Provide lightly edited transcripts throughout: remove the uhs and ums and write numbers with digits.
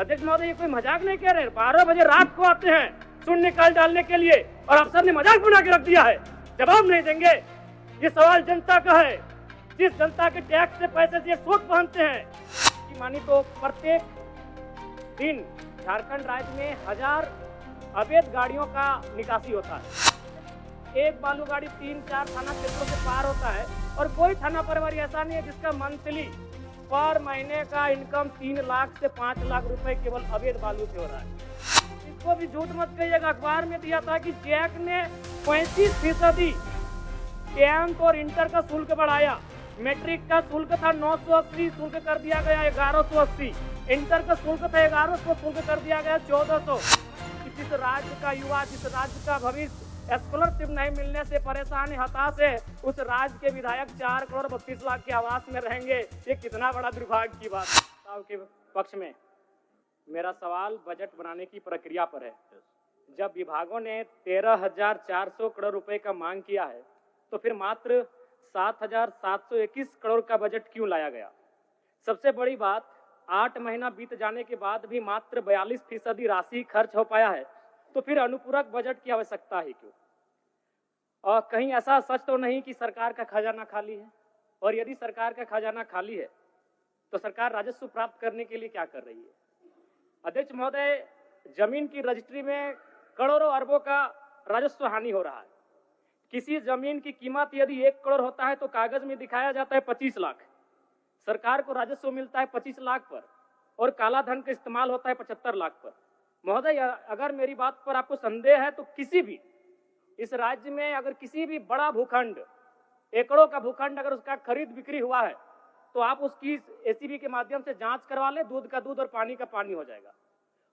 अध्यक्ष महोदय, ये कोई मजाक नहीं कह रहे। 12 बजे रात को आते हैं शून्यकाल डालने के लिए और अफसर ने मजाक बना के रख दिया है। जवाब नहीं देंगे। ये सवाल जनता का है, जिस जनता के टैक्स से पैसे से सोच पहनते हैं कि मानी तो प्रत्येक दिन झारखंड राज्य में 1000 अवैध गाड़ियों का निकासी होता है। एक बालू गाड़ी 3-4 थाना क्षेत्रों से पार होता है और कोई थाना प्रभारी ऐसा नहीं है जिसका मंथली पर महीने का इनकम 3 लाख से 5 लाख रुपए केवल अवैध बालू से हो रहा है। इसको भी झूठ मत कहिएगा। अखबार में दिया था कि जैक ने 35% 10th और इंटर का शुल्क बढ़ाया। मैट्रिक का शुल्क था 980, शुल्क कर दिया गया 1180। इंटर का शुल्क था 1100, शुल्क कर दिया गया 1400। जिस राज्य का युवा, जिस राज्य का भविष्य स्कॉलरशिप नहीं मिलने से परेशान हताश है, उस राज्य के विधायक 4 करोड़ 32 लाख के आवास में रहेंगे। ये कितना बड़ा दुर्भाग्य की बात है। के पक्ष में मेरा सवाल बजट बनाने की प्रक्रिया पर है। जब विभागों ने 13,400 करोड़ रुपए का मांग किया है तो फिर मात्र 7,721 करोड़ का बजट क्यों लाया गया? सबसे बड़ी बात, 8 महीना बीत जाने के बाद भी मात्र 42% राशि खर्च हो पाया है, तो फिर अनुपूरक बजट की आवश्यकता ही क्यों? और कहीं ऐसा सच तो नहीं कि सरकार का खजाना खाली है? और यदि सरकार का खजाना खाली है तो सरकार राजस्व प्राप्त करने के लिए क्या कर रही है? अध्यक्ष महोदय, जमीन की रजिस्ट्री में करोड़ों अरबों का राजस्व हानि हो रहा है। किसी जमीन की कीमत यदि 1 करोड़ होता है तो कागज में दिखाया जाता है 25 लाख। सरकार को राजस्व मिलता है 25 लाख पर और काला धन का इस्तेमाल होता है 75 लाख पर। महोदय, अगर मेरी बात पर आपको संदेह है तो किसी भी इस राज्य में अगर किसी भी बड़ा भूखंड, एकड़ों का भूखंड अगर उसका खरीद बिक्री हुआ है तो आप उसकी एसीबी के माध्यम से जांच करवा ले, दूध का दूध और पानी का पानी हो जाएगा।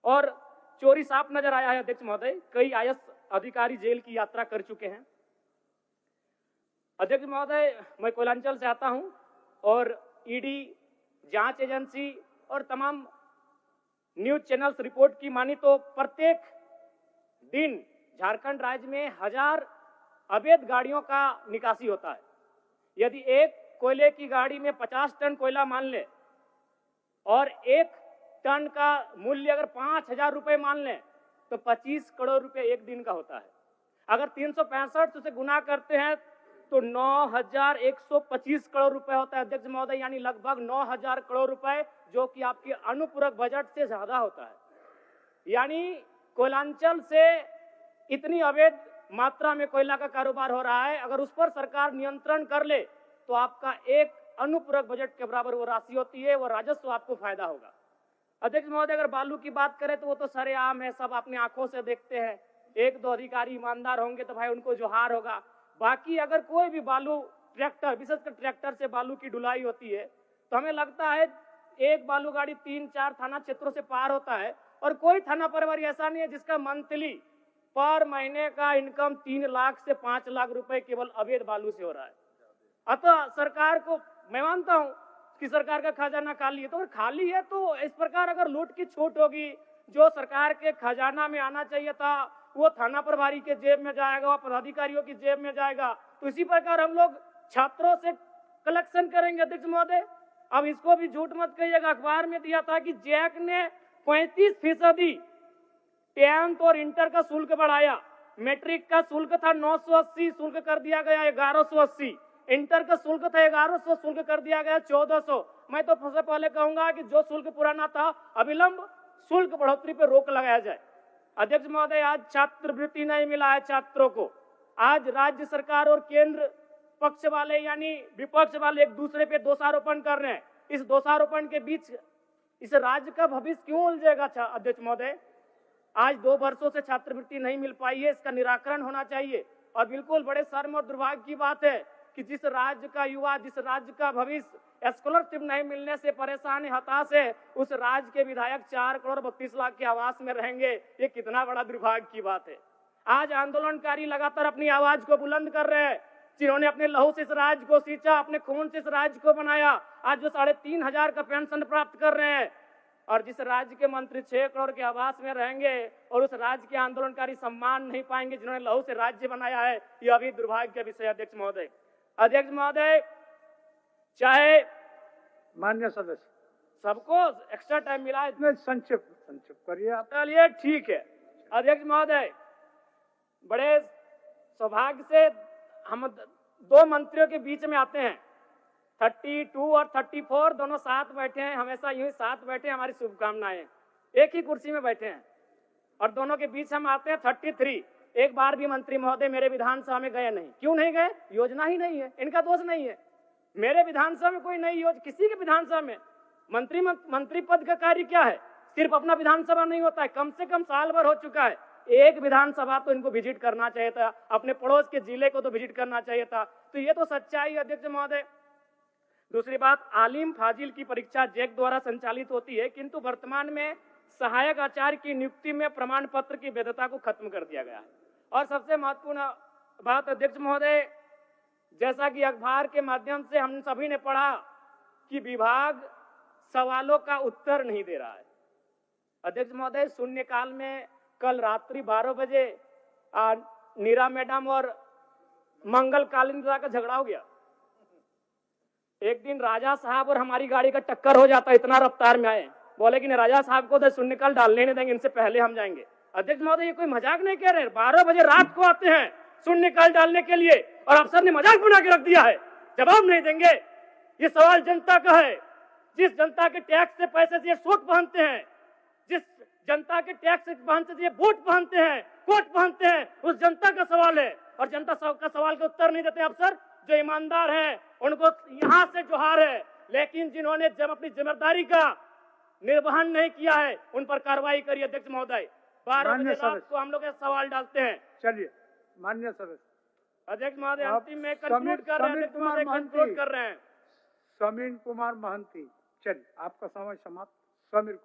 और चोरी साफ नजर आया है अध्यक्ष महोदय। कई आईएएस अधिकारी जेल की यात्रा कर चुके हैं। अध्यक्ष महोदय, मैं कोयलांचल से आता हूं और ईडी, जांच एजेंसी और तमाम न्यूज चैनल्स रिपोर्ट की मानी तो प्रत्येक दिन झारखंड राज्य में 1000 अवैध गाड़ियों का निकासी होता है। यदि एक कोयले की गाड़ी में 50 टन कोयला मान ले और 1 टन का मूल्य अगर 5,000 रुपए मान ले तो 25 करोड़ रुपए एक दिन का होता है। अगर 365 से गुना करते हैं तो 9,125 करोड़ रुपए होता है अध्यक्ष महोदय, यानी लगभग 9,000 करोड़ रुपए, जो कि आपके अनुपूरक बजट से ज्यादा होता है। यानी कोयलांचल से इतनी अवैध मात्रा में कोयला का कारोबार हो रहा है। अगर उस पर सरकार नियंत्रण कर ले तो आपका एक अनुपूरक बजट के बराबर वो राशि होती है, वो राजस्व आपको फायदा होगा। अध्यक्ष महोदय, अगर बालू की बात करें तो वो तो सरेआम है, सब अपनी आंखों से देखते हैं। 1-2 अधिकारी ईमानदार होंगे तो भाई उनको जोहार होगा। बाकी अगर कोई भी बालू ट्रैक्टर, विशेषकर ट्रैक्टर से बालू की ढुलाई होती है तो हमें लगता है एक बालू गाड़ी 3-4 थाना क्षेत्रों से पार होता है और कोई थाना प्रभारी ऐसा नहीं है जिसका मंथली पर महीने का इनकम 3 लाख से 5 लाख रुपए केवल अवैध बालू से हो रहा है। अतः सरकार को, मैं मानता हूं कि सरकार का खजाना खाली है, तो अगर खाली है तो इस प्रकार अगर लूट की छूट होगी, जो सरकार के खजाना में आना चाहिए था वो थाना प्रभारी के जेब में जाएगा, वो पदाधिकारियों की जेब में जाएगा। तो इसी प्रकार हम लोग छात्रों से कलेक्शन करेंगे अध्यक्ष महोदय। अब इसको भी झूठ मत कहिएगा। अखबार में दिया था कि जैक ने 35% 10th और इंटर का शुल्क बढ़ाया। मैट्रिक का शुल्क था 980, शुल्क कर दिया गया 1180। इंटर का शुल्क था 1100, शुल्क कर दिया गया 1400। मैं तो सबसे पहले कहूंगा कि जो शुल्क पुराना था अविलंब शुल्क बढ़ोतरी पर रोक लगाया जाए। अध्यक्ष महोदय, आज छात्रवृत्ति नहीं मिला है छात्रों को। आज राज्य सरकार और केंद्र पक्ष वाले यानी विपक्ष वाले एक दूसरे पे दोषारोपण कर रहे हैं। इस दोषारोपण के बीच इस राज्य का भविष्य क्यों उलझेगा अध्यक्ष महोदय? आज 2 वर्षों से छात्रवृत्ति नहीं मिल पाई है, इसका निराकरण होना चाहिए। और बिल्कुल बड़े शर्म और दुर्भाग्य की बात है कि जिस राज्य का युवा, जिस राज्य का भविष्य स्कॉलरशिप नहीं मिलने से परेशान हताश है, उस राज्य के विधायक 4 करोड़ 32 लाख के आवास में रहेंगे। ये कितना बड़ा दुर्भाग्य की बात है। आज आंदोलनकारी लगातार अपनी आवाज को बुलंद कर रहे हैं, जिन्होंने अपने लहू से इस राज्य को सींचा, अपने खून से इस राज्य को बनाया। आज जो 3,500 का पेंशन प्राप्त कर रहे हैं और जिस राज्य के मंत्री 6 करोड़ के आवास में रहेंगे और उस राज्य के आंदोलनकारी सम्मान नहीं पाएंगे जिन्होंने लहू से राज्य बनाया है, यह भी दुर्भाग्य का विषय। अध्यक्ष महोदय, चाहे माननीय सदस्य सबको एक्स्ट्रा टाइम मिला है। नहीं, संक्षिप्त करिए आप। चलिए ठीक है। अध्यक्ष महोदय, बड़े सौभाग्य से हम दो मंत्रियों के बीच में आते हैं। 32 और 34 दोनों साथ बैठे हैं, हमेशा यूं ही साथ बैठे हैं, हमारी शुभकामनाएं। एक ही कुर्सी में बैठे हैं और दोनों के बीच हम आते हैं 33। एक बार भी मंत्री महोदय मेरे विधानसभा में गए नहीं। क्यों नहीं गए? योजना ही नहीं है, इनका दोष नहीं है। मेरे विधानसभा में कोई नई योजना, किसी के विधानसभा में मंत्री पद का कार्य क्या है? सिर्फ अपना विधानसभा नहीं होता है, कम से कम साल भर हो चुका है। एक विधानसभा तो इनको विजिट करना चाहिए था, अपने पड़ोस के जिले को तो विजिट करना चाहिए था। तो ये तो सच्चाई है अध्यक्ष महोदय। दूसरी बात, आलिम फाजिल की परीक्षा जैक द्वारा संचालित होती है, किंतु वर्तमान में सहायक आचार्य की नियुक्ति में प्रमाण पत्र की वैधता को खत्म कर दिया गया है। और सबसे महत्वपूर्ण बात अध्यक्ष महोदय, जैसा कि अखबार के माध्यम से हम सभी ने पढ़ा कि विभाग सवालों का उत्तर नहीं दे रहा है। अध्यक्ष महोदय, शून्यकाल में कल रात्रि 12 बजे नीरा मैडम और मंगल कालिंदा का झगड़ा हो गया। एक दिन राजा साहब और हमारी गाड़ी का टक्कर हो जाता, इतना रफ्तार में आए, बोले कि राजा साहब को तो शून्यकाल डालने नहीं देंगे, इनसे पहले हम जाएंगे। अध्यक्ष महोदय, ये कोई मजाक नहीं कह रहे। 12 बजे रात को आते हैं शून्यकाल डालने के लिए और अफसर ने मजाक बना के रख दिया है, जवाब नहीं देंगे। ये सवाल जनता का है, जिस जनता के टैक्स से पैसे से ये सूट पहनते हैं, जिस जनता के टैक्स से पहनते से ये बूट पहनते हैं, कोट पहनते हैं, उस जनता का सवाल है। और जनता का सवाल का उत्तर नहीं देते अफसर। जो ईमानदार है उनको यहां से जोहार है, लेकिन जिन्होंने जब अपनी जिम्मेदारी का निर्वहन नहीं किया है उन पर कार्रवाई करिए। अध्यक्ष महोदय, 12 बजे रात को हम लोग सवाल डालते हैं। चलिए माननीय सदस्य। अध्यक्ष महोदय, अंतिम में कंक्लूड कर रहे हैं। अध्यक्ष महोदय, कंक्लूड कर रहे हैं। समीर कुमार महंती, चलिए आपका समय समाप्त। समीर